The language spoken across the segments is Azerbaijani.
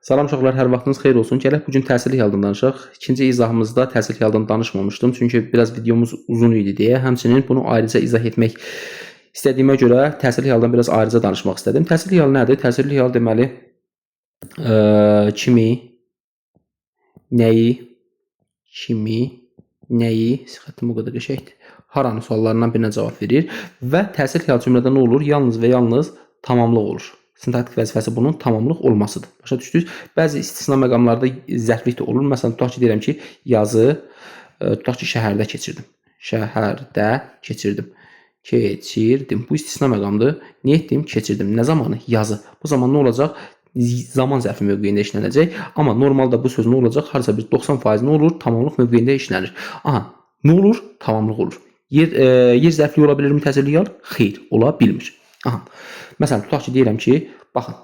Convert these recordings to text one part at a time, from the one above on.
Salam uşaqlar, hər vaxtınız xeyir olsun. Gələk bu gün təsirli haldan danışaq. İkinci izahımızda təsirli haldan danışmamışdım. Çünki biraz videomuz uzun idi deyə. Həmçinin bunu ayrıca izah etmək istədiyimə görə təsirli haldan biraz ayrıca danışmaq istədim. Təsirli hal nədir? Təsirli hal deməli kimi, nəyi, xəttim o qədər qəşəngdir. Haranı suallarından birinə cavab verir və təsirli hal cümlədə nə olur? Yalnız və yalnız tamamlıq olur. Sintaktik vəzifəsi bunun tamamlıq olmasıdır. Başa düşdünüz? Bəzi istisna məqamlarda zərflik də olur. Məsələn, tutaq ki, deyirəm ki, yazı tutaq ki, şəhərdə keçirdim. Bu istisna məqamdır. Niyə etdim? Keçirdim. Nə zamanı? Yazı. Bu zaman nə olacaq? Zaman zərfi mövqeyində işlənəcək. Amma normalda bu söz nə olacaq? Harca bir 90% nə olur? Tamamlıq mövqeyində işlənir. Aha, nə olur? Tamamlıq olur. Yer zərfliyi ola bilirmi təsirli hal? Xeyr, ola bilmir. Aha. Məsələn, tutaq ki, deyirəm ki, baxın,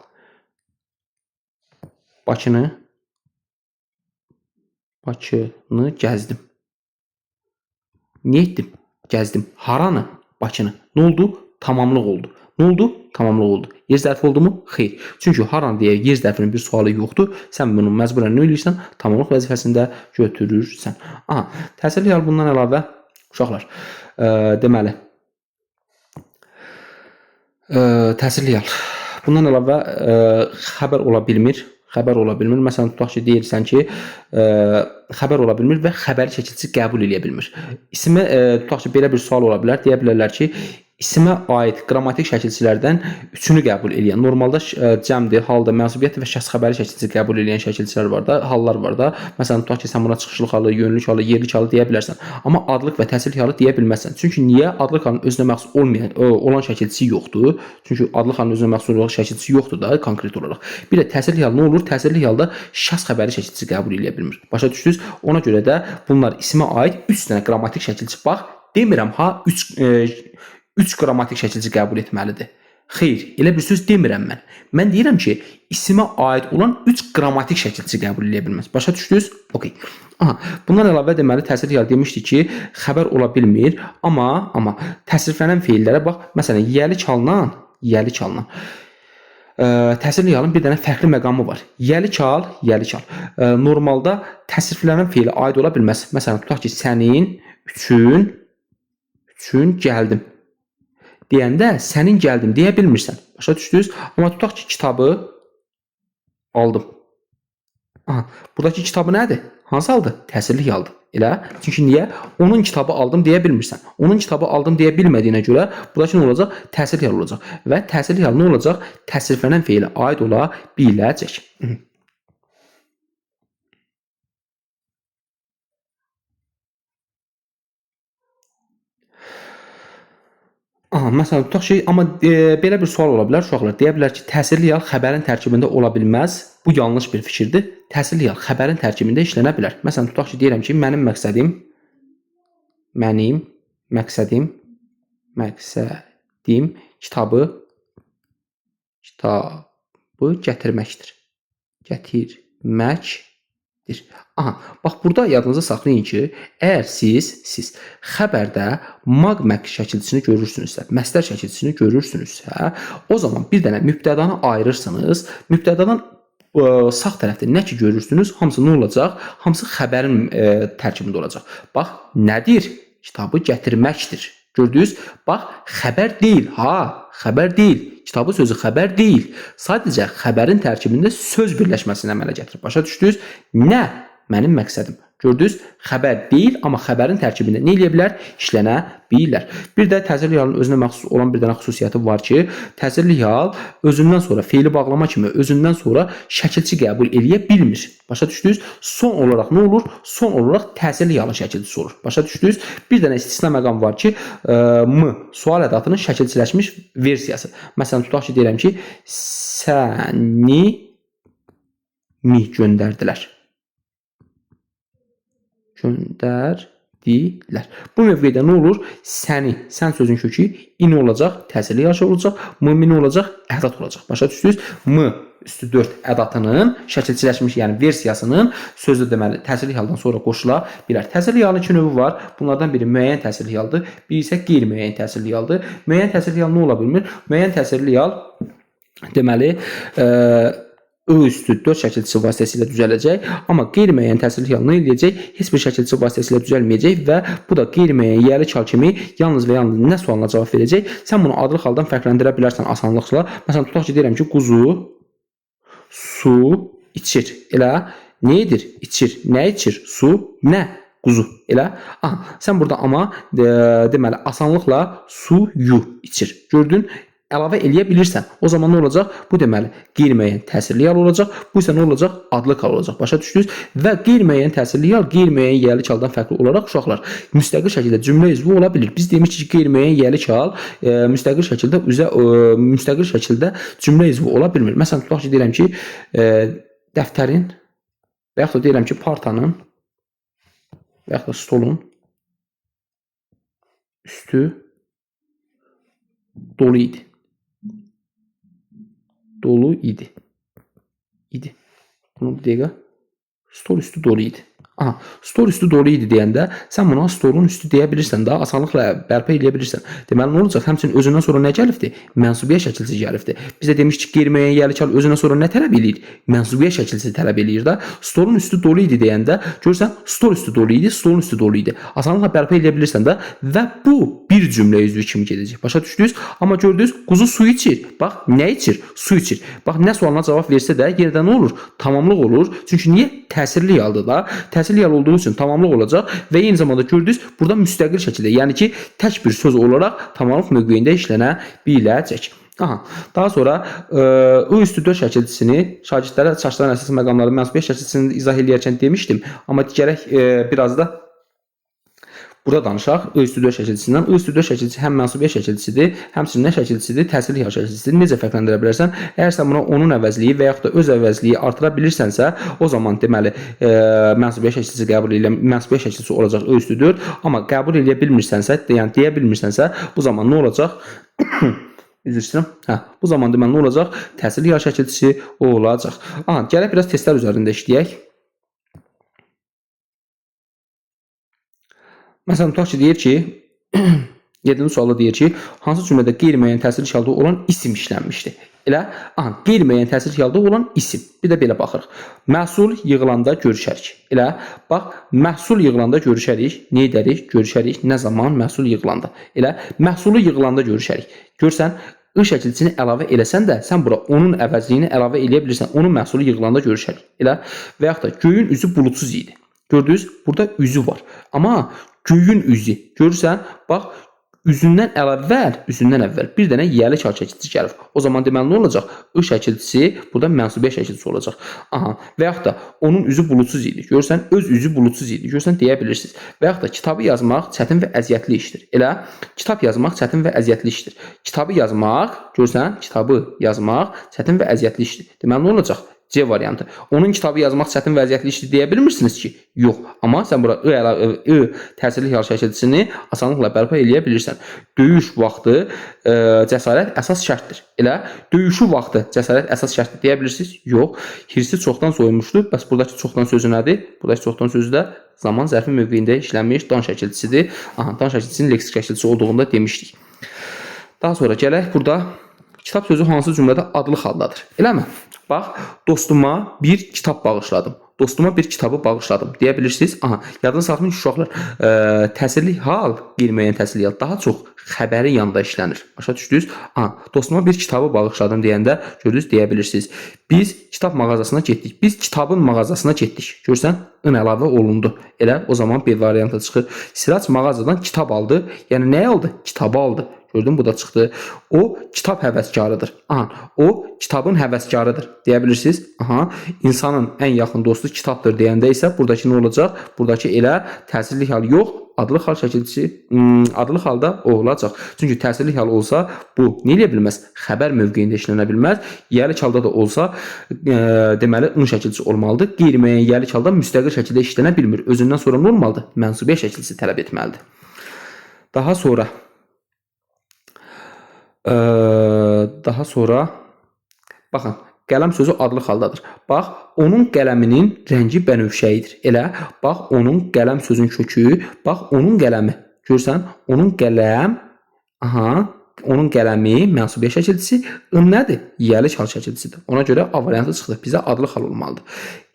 Bakını gəzdim. Niyə etdim? Gəzdim. Haranı? Bakını. Nə oldu? Tamamlıq oldu. Nə oldu? Tamamlıq oldu. Yer zərfi oldu mu? Xeyr. Çünki haranı deyə yer zərfinin bir sualı yoxdur. Sən bunu məcburən nə eləyirsən? Tamamlıq vəzifəsində götürürsən. Aha, təsirli hal bundan əlavə, uşaqlar, deməli, təsirli hal. Bundan əlavə xəbər ola bilmir. Məsələn, tutaq ki, deyirsən ki, xəbər ola bilmir və xəbəri şəkilçisi qəbul edə bilmir. İsimə, tutaq ki, belə bir sual ola bilər. Deyə bilərlər ki, isimə aid qrammatik şəkilçilərdən üçünü qəbul edən. Normalda cəmdir, haldır, mənsubiyyətdir və şəxs xəbəri şəkilçisi qəbul edən şəkilçilər var da, hallar var da. Məsələn, tutaq ki, sən buna çıxışlıq halı, yönlük halı, yerlik halı deyə bilərsən. Amma adlıq və təsirli halı deyə bilməzsən. Çünki niyə? Adlıq halının özünə məxsus olan şəkilçisi yoxdur. Çünki adlıq halının özünə məxsus olan şəkilçisi yoxdur da, konkret olaraq. Bir də təsirli hal nə olur? Təsirli halda şəxs xəbəri şəkilçisi qəbul edə bilmir. Başa düşdünüz? Ona görə də bunlar isimə aid 3 dənə qrammatik şəkilçi. Bax, demirəm ha 3 qrammatik şəkilçi qəbul etməlidir. Xeyr, elə bir söz demirəm mən. Mən deyirəm ki, isimə aid olan 3 qrammatik şəkilçi qəbul edə bilməz. Başa düşdünüz? Okay. Aha, bundan əlavə deməli təsirli hal demişdi ki, xəbər ola bilmir, amma təsriflənən feillərə bax, məsələn, yəli çalınan. Təsirli halın bir dənə fərqli məqamı var. Yəli çal. Normalda təsriflənən feilə aid ola bilməz. Məsələn, tutaq ki, sənin üçün gəldim deyəndə sənin gəldim deyə bilmirsən. Başa düşdünüz? Amma tutaq ki, kitabı aldım. Aha, buradakı kitabı nədir? Hansı haldır? Təsirli haldır. Elə? Çünki niyə? Onun kitabı aldım deyə bilmirsən. Onun kitabı aldım deyə bilmədiyinə görə buradakı nə olacaq? Təsirli hal olacaq. Və təsirli hal nə olacaq? Təsriflənən feilə aid ola biləcək. Aha, məsələn, tutaq ki, amma belə bir sual ola bilər uşaqlar. Deyə bilər ki, təsirli hal xəbərin tərkibində ola bilməz. Bu yanlış bir fikirdir. Təsirli hal xəbərin tərkibində işlənə bilər. Məsələn, tutaq ki, deyirəm ki, mənim məqsədim kitabı gətirməkdir. Aha, bax burada yadınıza saxlayın ki, əgər siz xəbərdə maq şəkilçisini görürsünüzsə, məsdər şəkilçisini görürsünüzsə, o zaman bir dənə mübtədanı ayırırsınız. Mübtədadan sağ tərəfdə nə ki görürsünüz, hamısı nə olacaq? Hamısı xəbərin tərkibində olacaq. Bax, nədir? Kitabı gətirməkdir. Gördünüz? Bax, xəbər deyil. Xəbər deyil. Kitabı sözü xəbər deyil. Sadəcə xəbərin tərkibində söz birləşməsini əmələ gətirir. Başa düşdünüz? Nə? Mənim məqsədim. Gördünüz? Xəbər deyil, amma xəbərin tərkibində nə edə bilər? İşlənə bilirlər. Bir də təsirli halın özünə məxsus olan bir dənə xüsusiyyəti var ki, təsirli hal özündən sonra feili bağlama kimi özündən sonra şəkilçi qəbul edə bilmir. Başa düşdünüz? Son olaraq nə olur? Son olaraq təsirli halın şəkilçisi olur. Başa düşdünüz? Bir dənə istisna məqam var ki, sual ədatının şəkilçiləşmiş versiyası. Məsələn, tutaq ki, deyirəm ki, səni göndərdilər. Bu mövqedə nə olur? Sən sözün kökü in olacaq, təsirli hal olacaq, m olacaq, ədat olacaq. Başa düşdünüz? M üstü 4 ədatının şəkilçiləşmiş, yəni versiyasının sözü deməli təsirli haldan sonra qoşula bilər. Təsirli halın iki növü var. Bunlardan biri müəyyən təsirli haldır, biri isə qeyri-müəyyən təsirli haldır. Müəyyən təsirli hal nə ola bilmir? Müəyyən təsirli hal deməli üstü 4 şəkilçisi vasitəsilə düzələcək. Amma qeyri-müəyyən təsirli yal nə eləyəcək? Heç bir şəkilçisi vasitəsilə düzəlməyəcək və bu da qeyri-müəyyən yiyəli çal kimi yalnız və yalnız nə sualına cavab verəcək? Sən bunu adlı xaldan fərqləndirə bilərsən asanlıqla. Məsələn, tutaq ki, deyirəm ki, quzu su içir. Elə nə edir? İçir. Nə içir? Su. Nə? Quzu. Elə. Aha, sən burada amma deməli asanlıqla suyu içir. Gördün? Əlavə eləyə bilirsən. O zaman nə olacaq? Bu deməli qeyri-müəyyən təsirli yal olacaq. Bu isə nə olacaq? Adlı xal olacaq. Başa düşdünüz? Və qeyri-müəyyən təsirli yal qeyri-müəyyən yiyəli çaldan fərqli olaraq uşaqlar müstəqil şəkildə cümlə üzvü ola bilir. Biz demişdik ki, qeyri-müəyyən yiyəli çal müstəqil şəkildə cümlə üzvü ola bilmir. Məsələn, tutaq ki, deyirəm ki, dəftərin və yaxud da deyirəm ki, partanın və yaxud da stolun üstü dolu idi. Dolu idi. Bunu bir dəqiqə. Stol üstü dolu idi. Aha, stol üstü dolu idi deyəndə sən buna stolun üstü deyə bilirsən, daha asanlıqla bərpa edə bilirsən. Deməli nə olacaq? Həmçinin özündən sonra nə gəlibdir? Mənsubiyyə şəkilçisi gəlibdir. Biz də demişdik qeyri-müəyyən yiyəli çal özündən sonra nə tələb eləyir? Mənsubiyyə şəkilçisi tələb eləyir də. Stolun üstü dolu idi deyəndə görürsən, stol üstü dolu idi, stolun üstü dolu idi. Asanlıqla bərpa edə bilirsən də və bu bir cümlə üzvü kimi gedəcək. Başa düşdünüz? Amma gördünüz, quzu su içir. Bax, nə içir? Su içir. Bax, nə sualına cavab versə də yerdə nə olur? Tamamlıq olur. Çünki niyə? Təsirli yaldır da. Təsirli yal olduğu üçün tamamlıq olacaq və eyni zamanda gördünüz, burada müstəqil şəkildə, yəni ki, tək bir söz olaraq tamamlıq mövqeyində işlənə biləcək. Aha, daha sonra I üstü 4 şəkilçisini şagirdlərə çaşdıran əsas məqamları mənsubiyyə şəkilçisini izah edərkən demişdim. Amma gərək biraz da burada danışaq I üstü 4 şəkilçisindən. I üstü 4 şəkilçisi həm mənsubiyyə şəkilçisidir, həmçinin nə şəkilçisidir? Təsirli yal şəkilçisidir. Necə fərqləndirə bilərsən? Əgər sən buna onun əvəzliyi və yaxud da öz əvəzliyi artıra bilirsənsə, o zaman deməli mənsubiyyə şəkilçisi qəbul edə mənsubiyyə şəkilçisi olacaq I üstü 4. Amma qəbul edə bilmirsənsə, yəni deyə bilmirsənsə, bu zaman nə olacaq? Üzr istəyirəm. Hə, bu zaman deməli nə olacaq? Təsirli yal şəkilçisi olacaq. Aha, gələk biraz testlər üzərində işləyək. Məsələn, tutaq ki, deyir ki, 7-ci sualda deyir ki, hansı cümlədə qeyri-müəyyən təsirli halda olan isim işlənmişdir? Elə, aha, qeyri-müəyyən təsirli halda olan isim. Bir də belə baxırıq. Məhsul yığılanda görüşərik. Elə, bax, məhsul yığılanda görüşərik. Nə edərik? Görüşərik. Nə zaman? Məhsul yığılanda. Elə, məhsulu yığılanda görüşərik. Görsən, I şəkilçisini əlavə eləsən də, sən bura onun əvəzliyini əlavə eləyə bilirsən. Onun məhsulu yığılanda görüşərik. Elə, və yaxud da göyün üzü bulutsuz idi. Gördünüz, burada üzü var. Amma göyün üzü. Görürsən, bax, üzündən əvvəl bir dənə yiyəli çal şəkilçisi gəlir. O zaman deməli nə olacaq? I şəkilçisi burada mənsubiyyə şəkilçisi olacaq. Aha, və yaxud da onun üzü bulutsuz idi. Görürsən, öz üzü bulutsuz idi. Görürsən, deyə bilirsiniz. Və yaxud da kitabı yazmaq çətin və əziyyətli işdir. Elə, kitab yazmaq çətin və əziyyətli işdir. Kitabı yazmaq, görürsən, kitabı yazmaq çətin və əziyyətli işdir. Deməli nə olacaq? C variantı. Onun kitabı yazmaq çətin və əziyyətli işdir deyə bilmirsiniz ki? Yox. Amma sən bura I təsirli yal şəkilçisini asanlıqla bərpa eləyə bilirsən. Döyüş vaxtı cəsarət əsas şərtdir. Elə, döyüşü vaxtı cəsarət əsas şərtdir deyə bilirsiniz? Yox. Hirsi çoxdan soyumuşdur. Bəs buradakı çoxdan sözü nədir? Buradakı çoxdan sözü də zaman zərfi mövqeyində işlənmiş dan şəkilçisidir. Aha, dan şəkilçisinin leksik şəkilçisi olduğunda demişdik. Daha sonra gələk burada kitab sözü hansı cümlədə adlı haldadır? Eləmi? Bax, dostuma bir kitab bağışladım. Dostuma bir kitabı bağışladım deyə bilirsiniz. Aha, yadını saxlayın uşaqlar. Təsirli hal, qeyri-müəyyən təsirli hal daha çox xəbərin yanında işlənir. Başa düşdünüz? Aha, dostuma bir kitabı bağışladım deyəndə gördünüz deyə bilirsiniz. Biz kitab mağazasına getdik. Biz kitabın mağazasına getdik. Görsən, ın əlavə olundu. Elə o zaman bir variantı çıxır. Sirac mağazadan kitab aldı. Yəni nə aldı? Kitabı aldı. Gördün, bu da çıxdı. O kitab həvəskarıdır. Aha, o kitabın həvəskarıdır deyə bilirsiniz. Aha, insanın ən yaxın dostu kitabdır deyəndə isə buradakı nə olacaq? Buradakı elə təsirli hal yox, adlı hal şəkilçisi adlı halda o olacaq. Çünki təsirli hal olsa bu nə edə bilməz? Xəbər mövqeyində işlənə bilməz. Yiyəli halda da olsa deməli ın şəkilçisi olmalıdır. Qeyri-müəyyən yiyəli halda müstəqil şəkildə işlənə bilmir. Özündən sonra nə olmalıdır? Mənsubiyyə şəkilçisi tələb etməlidir. Daha sonra baxın, qələm sözü adlı haldadır. Bax, onun qələminin rəngi bənövşəyidir. Elə, bax, onun qələm sözün kökü, bax, onun qələmi. Görsən, onun qələm, aha, onun qələmi mənsubiyyət şəkilçisi, ın nədir? Yiyəli çal şəkilçisidir. Ona görə A variantı çıxdı. Bizə adlı xal olmalıdır.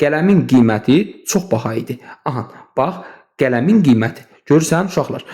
Qələmin qiyməti çox baha idi. Aha, bax, qələmin qiyməti. Görürsən uşaqlar?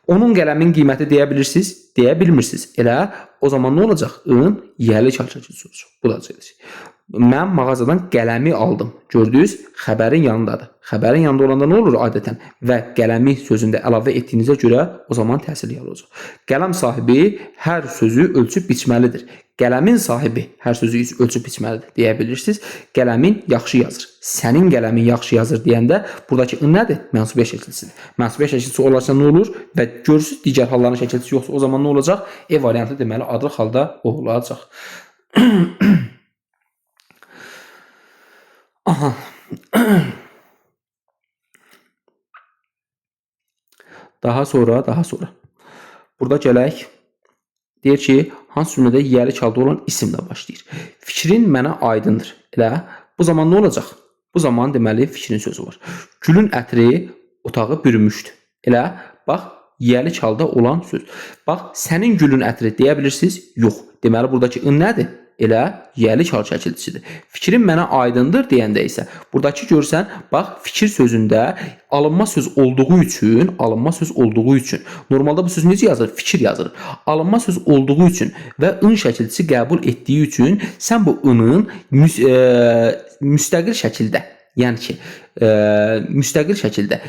Onun qələmin qiyməti deyə bilirsiniz, deyə bilmirsiniz. Elə o zaman nə olacaq? In yiyəli çal şəkilçisi olacaq. Bu da çəkiləcək. Mən mağazadan qələmi aldım. Gördünüz? Xəbərin yanındadır. Xəbərin yanında olanda nə olur adətən? Və qələmi sözündə əlavə etdiyinizə görə o zaman təsirli olacaq. Qələm sahibi hər sözü ölçüb biçməlidir. Qələmin sahibi hər sözü ölçüb biçməlidir deyə bilirsiniz. Qələmin yaxşı yazır. Sənin qələmin yaxşı yazır deyəndə buradakı ın nədir? Mənsubiyyət şəkilçisidir. Mənsubiyyət şəkilçisi olarsa nə olur? Və görürsüz digər halların şəkilçisi yoxsa o zaman nə olacaq? E variantı deməli adlı halda o olacaq. Aha. Daha sonra. Burada gələk. Deyir ki, hansı cümlədə yiyəli çalda olan isimlə başlayır. Fikrin mənə aydındır. Elə bu zaman nə olacaq? Bu zaman deməli fikrin sözü var. Gülün ətri otağı bürümüşdü. Elə bax, yiyəli çalda olan söz. Bax, sənin gülün ətri deyə bilirsiniz? Yox. Deməli buradakı ın nədir? Elə yiyəli çal şəkilçisidir. Fikrin mənə aydındır deyəndə isə buradakı görsən, bax fikir sözündə alınma söz olduğu üçün normalda bu söz necə yazılır? Fikir yazılır. Alınma söz olduğu üçün və ın şəkilçisi qəbul etdiyi üçün sən bu ının müstəqil şəkildə, yəni ki, müstəqil şəkildə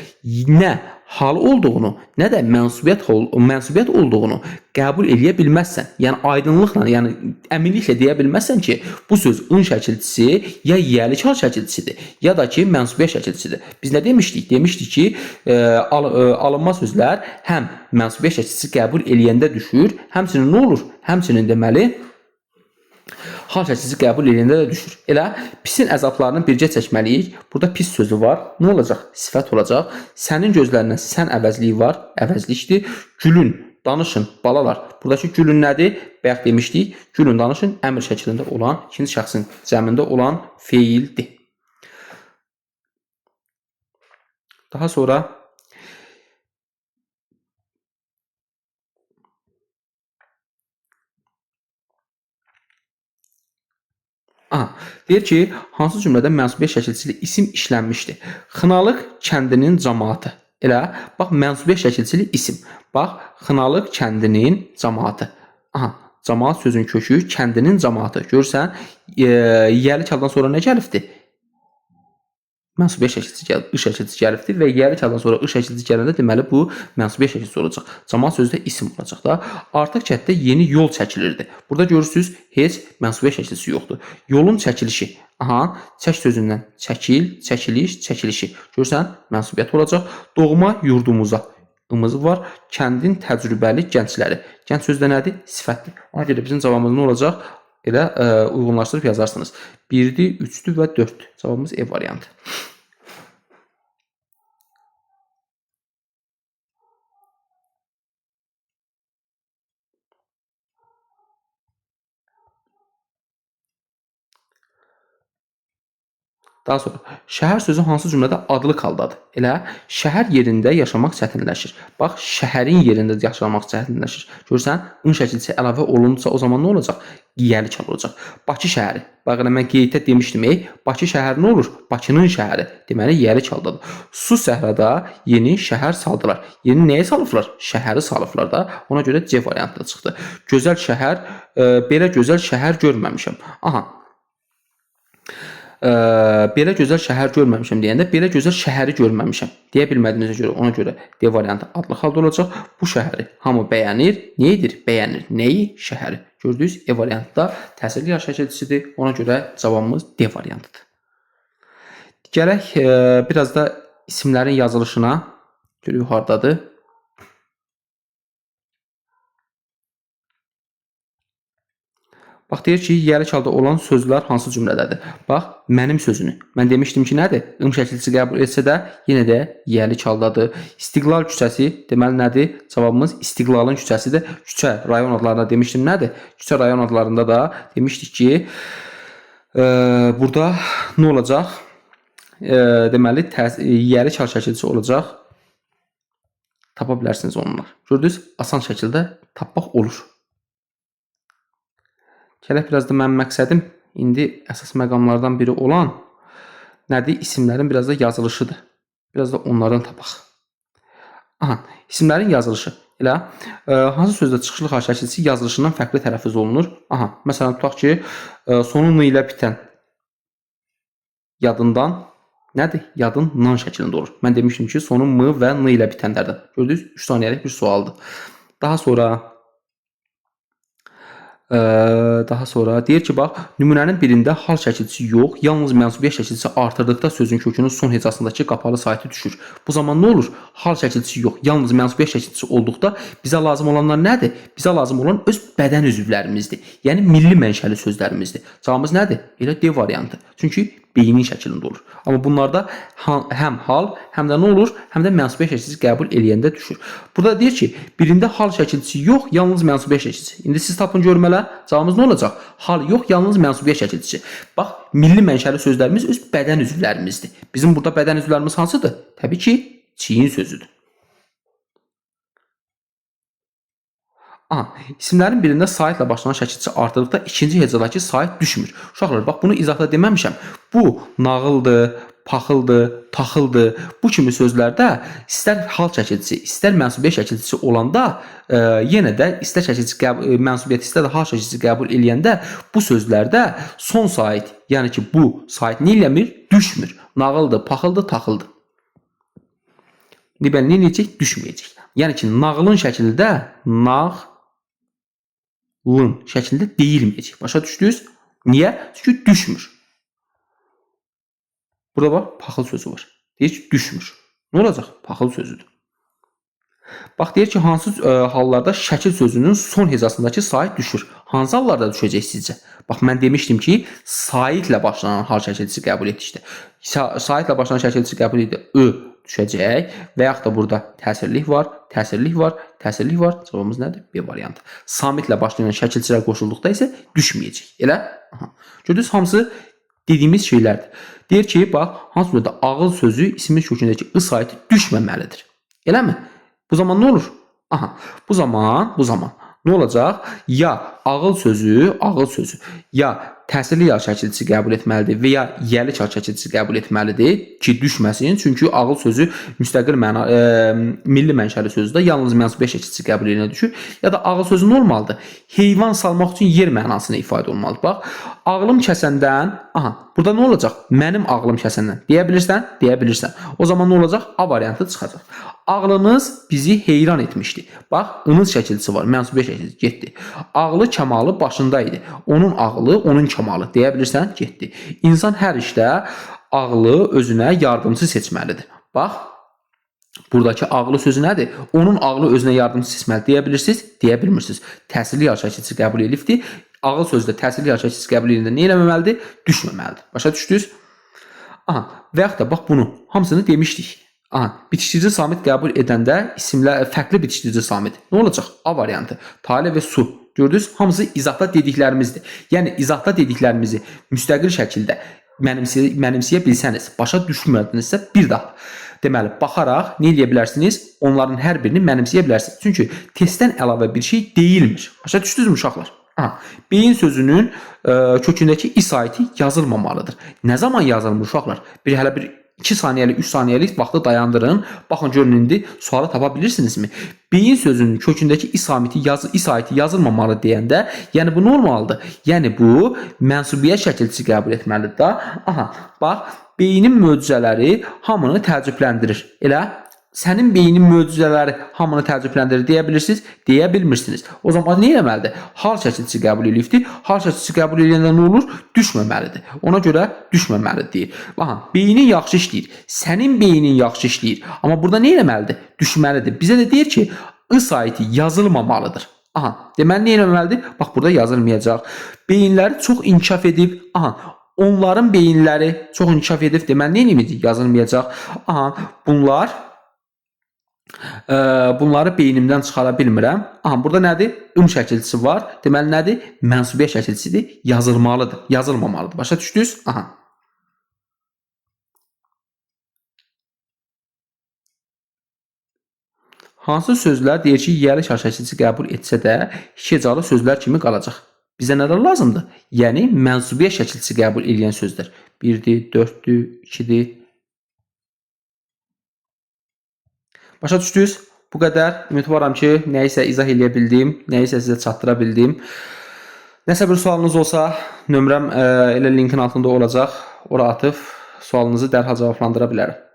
nə hal olduğunu, nə də mənsubiyyət olduğunu qəbul edə bilməzsən. Yəni aydınlıqla, yəni əminliklə deyə bilməzsən ki, bu söz ın şəkilçisi ya yiyəli çal şəkilçisidir, ya da ki, mənsubiyyət şəkilçisidir. Biz nə demişdik? Demişdik ki, alınma sözlər həm mənsubiyyət şəkilçisi qəbul eləyəndə düşür, həmçinin nə olur? Həmçinin deməli hal şəkilçisi qəbul edəndə də düşür. Elə pisin əzablarını birgə çəkməliyik. Burada pis sözü var. Nə olacaq? Sifət olacaq. Sənin gözlərindən sən əvəzliyi var. Əvəzlikdir. Gülün, danışın, balalar. Buradakı gülün nədir? Bayaq demişdik. Gülün, danışın əmr şəklində olan, ikinci şəxsin cəmində olan feildir. Daha sonra deyir ki, hansı cümlədə mənsubiyyət şəkilçili isim işlənmişdir? Xınalıq kəndinin cəmaatı. Elə, bax, mənsubiyyət şəkilçili isim. Bax, Xınalıq kəndinin cəmaatı. Cəmaat sözün kökü kəndinin cəmaatı. Görürsən, yiyəli çaldan sonra nə gəlibdir? Mənsubiyyət şəkilçisi gəlib, ı şəkilçisi gəlibdir və yiyəli çaldan sonra ı şəkilçisi gələndə deməli bu mənsubiyyət şəkilçisi olacaq. Cəmaat sözü də isim olacaq da. Artıq kənddə yeni yol çəkilirdi. Burada görürsüz, heç mənsubiyyət şəkilçisi yoxdur. Yolun çəkilişi. Çək sözündən çəkil, çəkiliş, çəkilişi. Görürsən, mənsubiyyət olacaq. Doğma yurdumuza. Imız var. Kəndin təcrübəli gəncləri. Gənc sözdə nədir? Sifətdir. Ona görə bizim cavabımız nə olacaq? Elə uyğunlaşdırıb yazarsınız. 1-dir, 3-dür və 4-dür. Cavabımız E variantı. Daha sonra, şəhər sözü hansı cümlədə adlıq haldadır? Elə, şəhər yerində yaşamaq çətinləşir. Bax, şəhərin yerində yaşamaq çətinləşir. Görürsən, ın şəkilçisi əlavə olunursa o zaman nə olacaq? Yiyəli çal olacaq. Bakı şəhəri. Bax, mən qeyddə demişdim, Bakı şəhəri nə olur? Bakının şəhəri. Deməli, yiyəli çaldadır. Su səhrada yeni şəhər saldılar. Yeni nəyi salıblar? Şəhəri salıblar da. Ona görə C variantı da çıxdı. Gözəl şəhər, belə gözəl şəhər görməmişəm. Belə gözəl şəhər görməmişəm deyəndə belə gözəl şəhəri görməmişəm deyə bilmədiyinizə görə ona görə D variantı adlı halda olacaq. Bu şəhəri hamı bəyənir. Nəyidir? Bəyənir. Nəyi? Şəhəri. Gördünüz? E variantda təsirli yaş şəkilçisidir. Ona görə cavabımız D variantıdır. Gələk biraz da isimlərin yazılışına. Görək hardadır. Bax, deyir ki, yiyəli çalda olan sözlər hansı cümlədədir? Bax, mənim sözünü. Mən demişdim ki, nədir? Im şəkilçisi qəbul etsə də, yenə də yiyəli çaldadır. İstiqlal küçəsi deməli nədir? Cavabımız İstiqlalın küçəsidir. Küçə, rayon adlarında demişdim nədir? Küçə, rayon adlarında da demişdik ki, burada nə olacaq? Deməli, yiyəli çal şəkilçisi olacaq. Tapa bilərsiniz onlar. Gördünüz, asan şəkildə tapmaq olur. Gələk biraz da mənim məqsədim indi əsas məqamlardan biri olan nədir? İsimlərin biraz da yazılışıdır. Biraz da onlardan tapaq. Aha, isimlərin yazılışı. Elə hansı sözdə çıxışlı xal şəkilçisi yazılışından fərqli tələffüz olunur? Aha, məsələn tutaq ki, sonu n ilə bitən yadından nədir? Yadın nan şəklində olur. Mən demişdim ki, sonu m və n ilə bitənlərdən. Gördünüz? 3 saniyəlik bir sualdır. Daha sonra deyir ki, bax, nümunənin birində hal şəkilçisi yox, yalnız mənsubiyyət şəkilçisi artırdıqda sözün kökünün son hecasındakı qapalı saiti düşür. Bu zaman nə olur? Hal şəkilçisi yox, yalnız mənsubiyyət şəkilçisi olduqda bizə lazım olanlar nədir? Bizə lazım olan öz bədən üzvlərimizdir. Yəni milli mənşəli sözlərimizdir. Cavabımız nədir? Elə D variantı. Çünki beynin şəklində olur. Amma bunlarda həm hal, həm də nə olur? Həm də mənsubiyyət şəkilçisi qəbul eləyəndə düşür. Burada deyir ki, birində hal şəkilçisi yox, yalnız mənsubiyyət şəkilçisi. İndi siz tapın görmələ. Cavabımız nə olacaq? Hal yox, yalnız mənsubiyyət şəkilçisi. Bax, milli mənşəli sözlərimiz öz bədən üzvlərimizdir. Bizim burada bədən üzvlərimiz hansıdır? Təbii ki, çiyin sözüdür. Aha, isimlərin birində saitlə başlanan şəkilçisi artırdıqda ikinci hecadakı sait düşmür. Uşaqlar, bax bunu izahda deməmişəm. Bu nağıldır, paxıldır, taxıldır. Bu kimi sözlərdə istər hal şəkilçisi, istər mənsubiyyət şəkilçisi olanda, yenə də istər şəkilçi mənsubiyyət, istər də hal şəkilçisi qəbul eləyəndə bu sözlərdə son sait, yəni ki, bu sait nə eləmir? Düşmür. Nağıldır, paxıldır, taxıldır. Nə eləyəcək? Düşməyəcək. Yəni ki, nağılın şəklində nağlın şəklində deyilməyəcək. Başa düşdünüz? Niyə? Çünki düşmür. Burada bax, paxıl sözü var. Deyir ki, düşmür. Nə olacaq? Paxıl sözüdür. Bax, deyir ki, hansı hallarda şəkil sözünün son hecasındakı sait düşür? Hansı hallarda düşəcək sizcə? Bax, mən demişdim ki, saitlə başlanan hal şəkilçisi qəbul etdikdə. Saitlə başlanan şəkilçisi qəbul etdikdə ö düşəcək və yaxud da burada təsirlik var, təsirlik var, təsirlik var. Cavabımız nədir? B variantı. Samitlə başlayan şəkilçilər qoşulduqda isə düşməyəcək. Elə? Aha. Gördünüz, hamısı dediyimiz şeylərdir. Deyir ki, bax, hansı sözdə ağıl sözü ismin kökündəki ı saiti düşməməlidir. Eləmi? Bu zaman nə olur? Aha. Bu zaman nə olacaq? Ya ağıl sözü, ya təsirli yal şəkilçisi qəbul etməlidir və ya yəli çal şəkilçisi qəbul etməlidir ki, düşməsin. Çünki ağıl sözü müstəqil məna, milli mənşəli sözdür. Yalnız mənsubiyyət şəkilçisi qəbul edilənə düşür. Ya da ağıl sözü nə olmalıdır? Heyvan salmaq üçün yer mənasını ifadə olmalıdır. Bax, ağlım kəsəndən, aha, burada nə olacaq? Mənim ağlım kəsəndən. Deyə bilirsən? Deyə bilirsən. O zaman nə olacaq? A variantı çıxacaq. Ağlınız bizi heyran etmişdi. Bax, ınız şəkilçisi var, mənsubiyyət şəkilçisi getdi. Ağlı kəmalı başında idi. Onun ağlı, onun kəmalı. Deyə bilirsən? Getdi. İnsan hər işdə ağlı özünə yardımcı seçməlidir. Bax, buradakı ağlı sözü nədir? Onun ağlı özünə yardımcı seçməlidir. Deyə bilirsiniz? Deyə bilmirsiniz. Təsirli yal şəkilçisi qəbul edilibdir. Ağıl sözü də təsirli yal şəkilçisi qəbul edilində nə eləməməlidir? Düşməməlidir. Başa düşdünüz? Aha, və yaxud da bax bunu hamısını demişdik. Aha, bitişdirici samit qəbul edəndə isimlər fərqli bitişdirici samit. Nə olacaq? A variantı. Tale və su. Gördünüz? Hamısı izahda dediklərimizdir. Yəni izahda dediklərimizi müstəqil şəkildə mənimsəyə bilsəniz, başa düşmədinizsə bir daha. Deməli, baxaraq nə edə bilərsiniz? Onların hər birini mənimsəyə bilərsiniz. Çünki testdən əlavə bir şey deyilmir. Başa düşdünüzmü uşaqlar? Aha, beyin sözünün kökündəki i saiti yazılmamalıdır. Nə zaman yazılmır uşaqlar? Hələ bir 2 saniyəlik, 3 saniyəlik vaxtı dayandırın. Baxın, görün indi sualı tapa bilirsinizmi? Beyin sözünün kökündəki i saiti yazılmamalı deyəndə, yəni bu nə olmalıdır? Yəni bu mənsubiyyət şəkilçisi qəbul etməlidir da. Aha, bax, beynin möcüzələri hamını təəccübləndirir. Elə? Sənin beynin möcüzələri hamını təəccübləndirir deyə bilirsiniz, deyə bilmirsiniz. O zaman nə etməlidir? Hal şəkilçisi qəbul edilibdir. Hal şəkilçisi qəbul edəndə nə olur? Düşməməlidir. Ona görə düşməməlidir deyir. Baxın, beynin yaxşı işləyir. Sənin beynin yaxşı işləyir. Amma burada nə etməlidir? Düşməlidir. Bizə də deyir ki, ı saiti yazılmamalıdır. Aha, deməli nə etməlidir? Bax, burada yazılmayacaq. Beyinləri çox inkişaf edib. Aha, onların beyinləri çox inkişaf edib. Deməli nə etməyəcək? Yazılmayacaq. Aha, bunları beynimdən çıxara bilmirəm. Aha, burada nədir? Şəkilçisi var. Deməli nədir? Mənsubiyyət şəkilçisidir. Yazılmalıdır. Yazılmamalıdır. Başa düşdünüz? Aha. Hansı sözlər deyir ki, yəli şəkilçisi qəbul etsə də, hecalı sözlər kimi qalacaq? Bizə nələr lazımdır? Yəni mənsubiyyət şəkilçisi qəbul edən sözlər. 1-dir, 4-dür, 2-dir. Başa düşdünüz? Bu qədər. Ümidvaram ki, nəyisə izah edə bildim, nəyisə sizə çatdıra bildim. Nəsə bir sualınız olsa, nömrəm elə linkin altında olacaq. Ora atıb sualınızı dərhal cavablandıra bilərəm.